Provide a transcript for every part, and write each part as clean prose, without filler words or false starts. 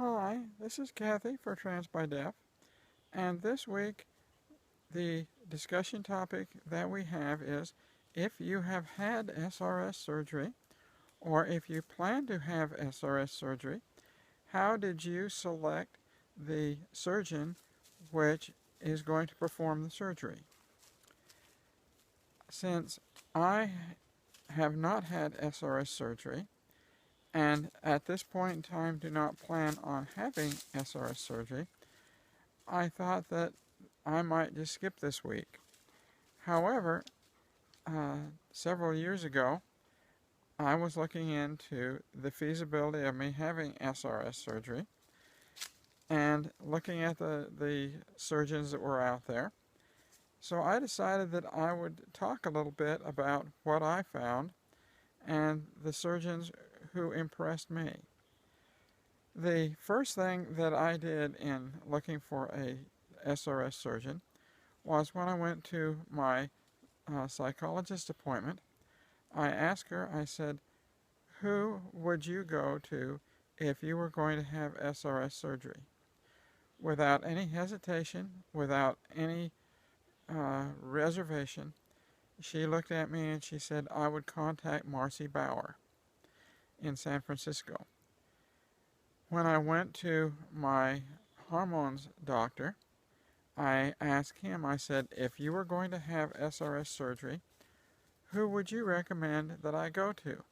Hi, this is Cathy for Trans by Deaf, and this week the discussion topic that we have is if you have had SRS surgery or if you plan to have SRS surgery, how did you select the surgeon which is going to perform the surgery? Since I have not had SRS surgery and at this point in time do not plan on having SRS surgery, I thought that I might just skip this week. However, several years ago, I was looking into the feasibility of me having SRS surgery and looking at the surgeons that were out there. So I decided that I would talk a little bit about what I found and the surgeons who impressed me. The first thing that I did in looking for a SRS surgeon was when I went to my psychologist appointment, I asked her, I said, who would you go to if you were going to have SRS surgery? Without any hesitation, without any reservation, she looked at me and she said, I would contact Marcy Bauer in San Francisco. When I went to my hormones doctor, I asked him, I said, if you were going to have SRS surgery, who would you recommend that I go to?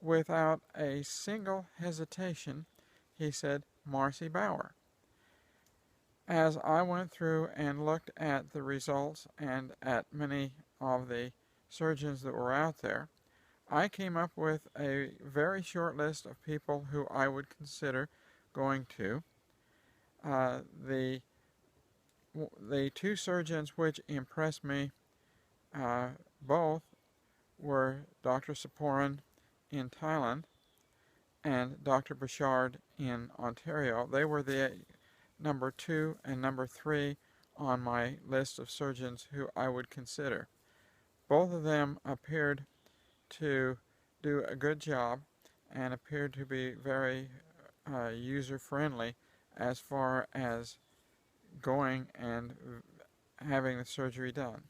Without a single hesitation, he said, Marcy Bauer. As I went through and looked at the results and at many of the surgeons that were out there, I came up with a very short list of people who I would consider going to. The two surgeons which impressed me both were Dr. Saporan in Thailand and Dr. Bouchard in Ontario. They were the number 2 and number 3 on my list of surgeons who I would consider. Both of them appeared to do a good job and appeared to be very user-friendly as far as going and having the surgery done.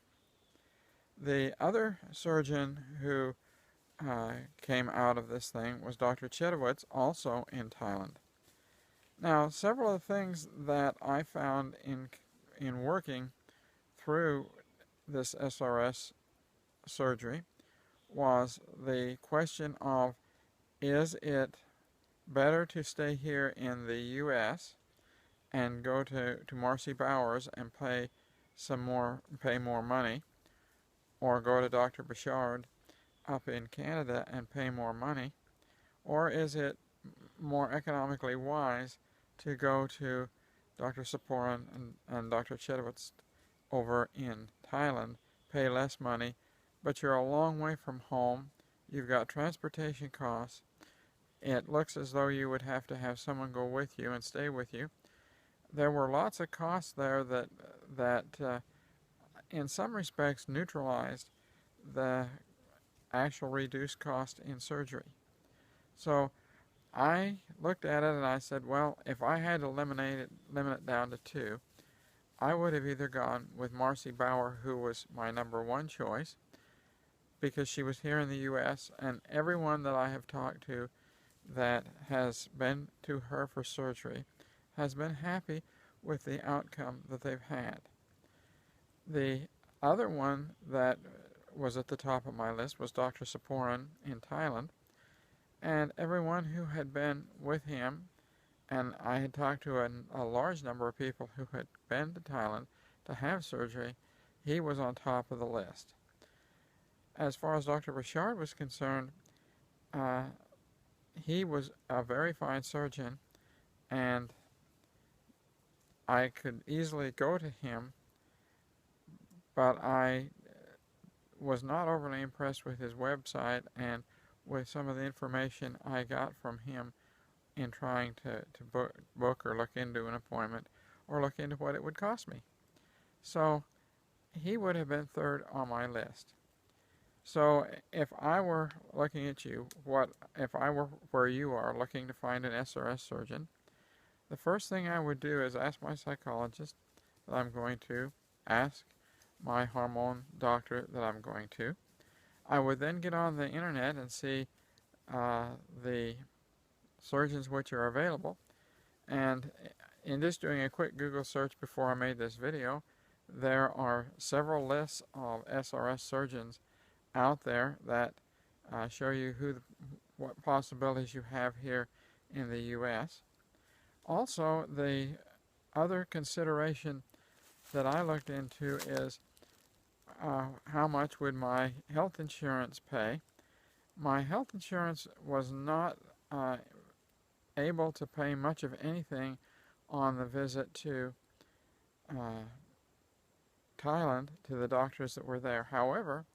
The other surgeon who came out of this thing was Dr. Chetowitz, also in Thailand. Now, several of the things that I found in working through this SRS surgery was the question of, is it better to stay here in the U.S. and go to Marcy Bowers and pay more money, or go to Dr. Bouchard up in Canada and pay more money, or is it more economically wise to go to Dr. Saporan and Dr. Chetowitz over in Thailand, pay less money, but you're a long way from home, you've got transportation costs, it looks as though you would have to have someone go with you and stay with you. There were lots of costs there that in some respects neutralized the actual reduced cost in surgery. So I looked at it and I said, well, if I had to limit it down to 2, I would have either gone with Marcy Bauer, who was my number 1 choice, because she was here in the U.S., and everyone that I have talked to that has been to her for surgery has been happy with the outcome that they've had. The other one that was at the top of my list was Dr. Saporan in Thailand, and everyone who had been with him, and I had talked to a large number of people who had been to Thailand to have surgery, he was on top of the list. As far as Dr. Bouchard was concerned, he was a very fine surgeon, and I could easily go to him, but I was not overly impressed with his website and with some of the information I got from him in trying to book or look into an appointment or look into what it would cost me. So he would have been 3rd on my list. So if I were looking at you, if I were where you are looking to find an SRS surgeon, the first thing I would do is ask my psychologist that I'm going to, ask my hormone doctor that I'm going to. I would then get on the internet and see the surgeons which are available, and in just doing a quick Google search before I made this video, there are several lists of SRS surgeons out there that show you what possibilities you have here in the U.S. Also, the other consideration that I looked into is how much would my health insurance pay. My health insurance was not able to pay much of anything on the visit to uh, Thailand to the doctors that were there. However,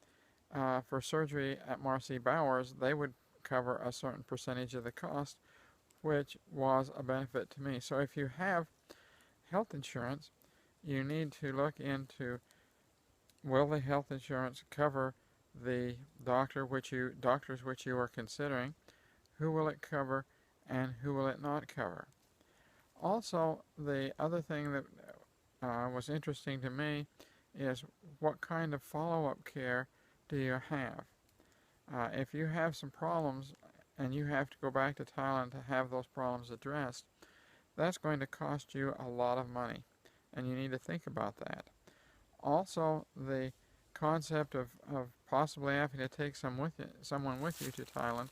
for surgery at Marcy Bowers, they would cover a certain percentage of the cost, which was a benefit to me. So if you have health insurance, you need to look into, will the health insurance cover the doctors which you are considering, who will it cover, and who will it not cover. Also, the other thing that was interesting to me is what kind of follow-up care do you have. If you have some problems and you have to go back to Thailand to have those problems addressed, that's going to cost you a lot of money, and you need to think about that. Also, the concept of possibly having to take someone with you to Thailand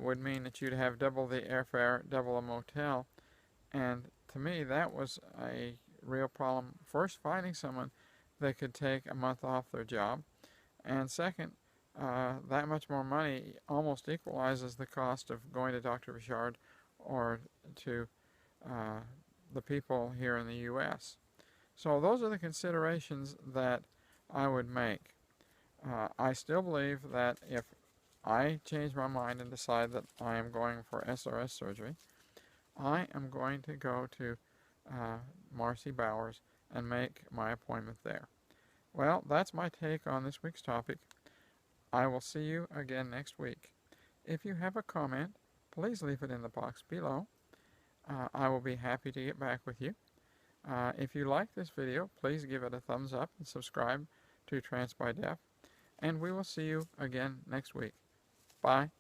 would mean that you'd have double the airfare, double a motel, and to me that was a real problem. First, finding someone that could take a month off their job, and second, that much more money almost equalizes the cost of going to Dr. Richard or to the people here in the U.S. So those are the considerations that I would make. I still believe that if I change my mind and decide that I am going for SRS surgery, I am going to go to Marcy Bowers and make my appointment there. Well, that's my take on this week's topic. I will see you again next week. If you have a comment, please leave it in the box below. I will be happy to get back with you. If you like this video, please give it a thumbs up and subscribe to Trans by Def. And we will see you again next week. Bye.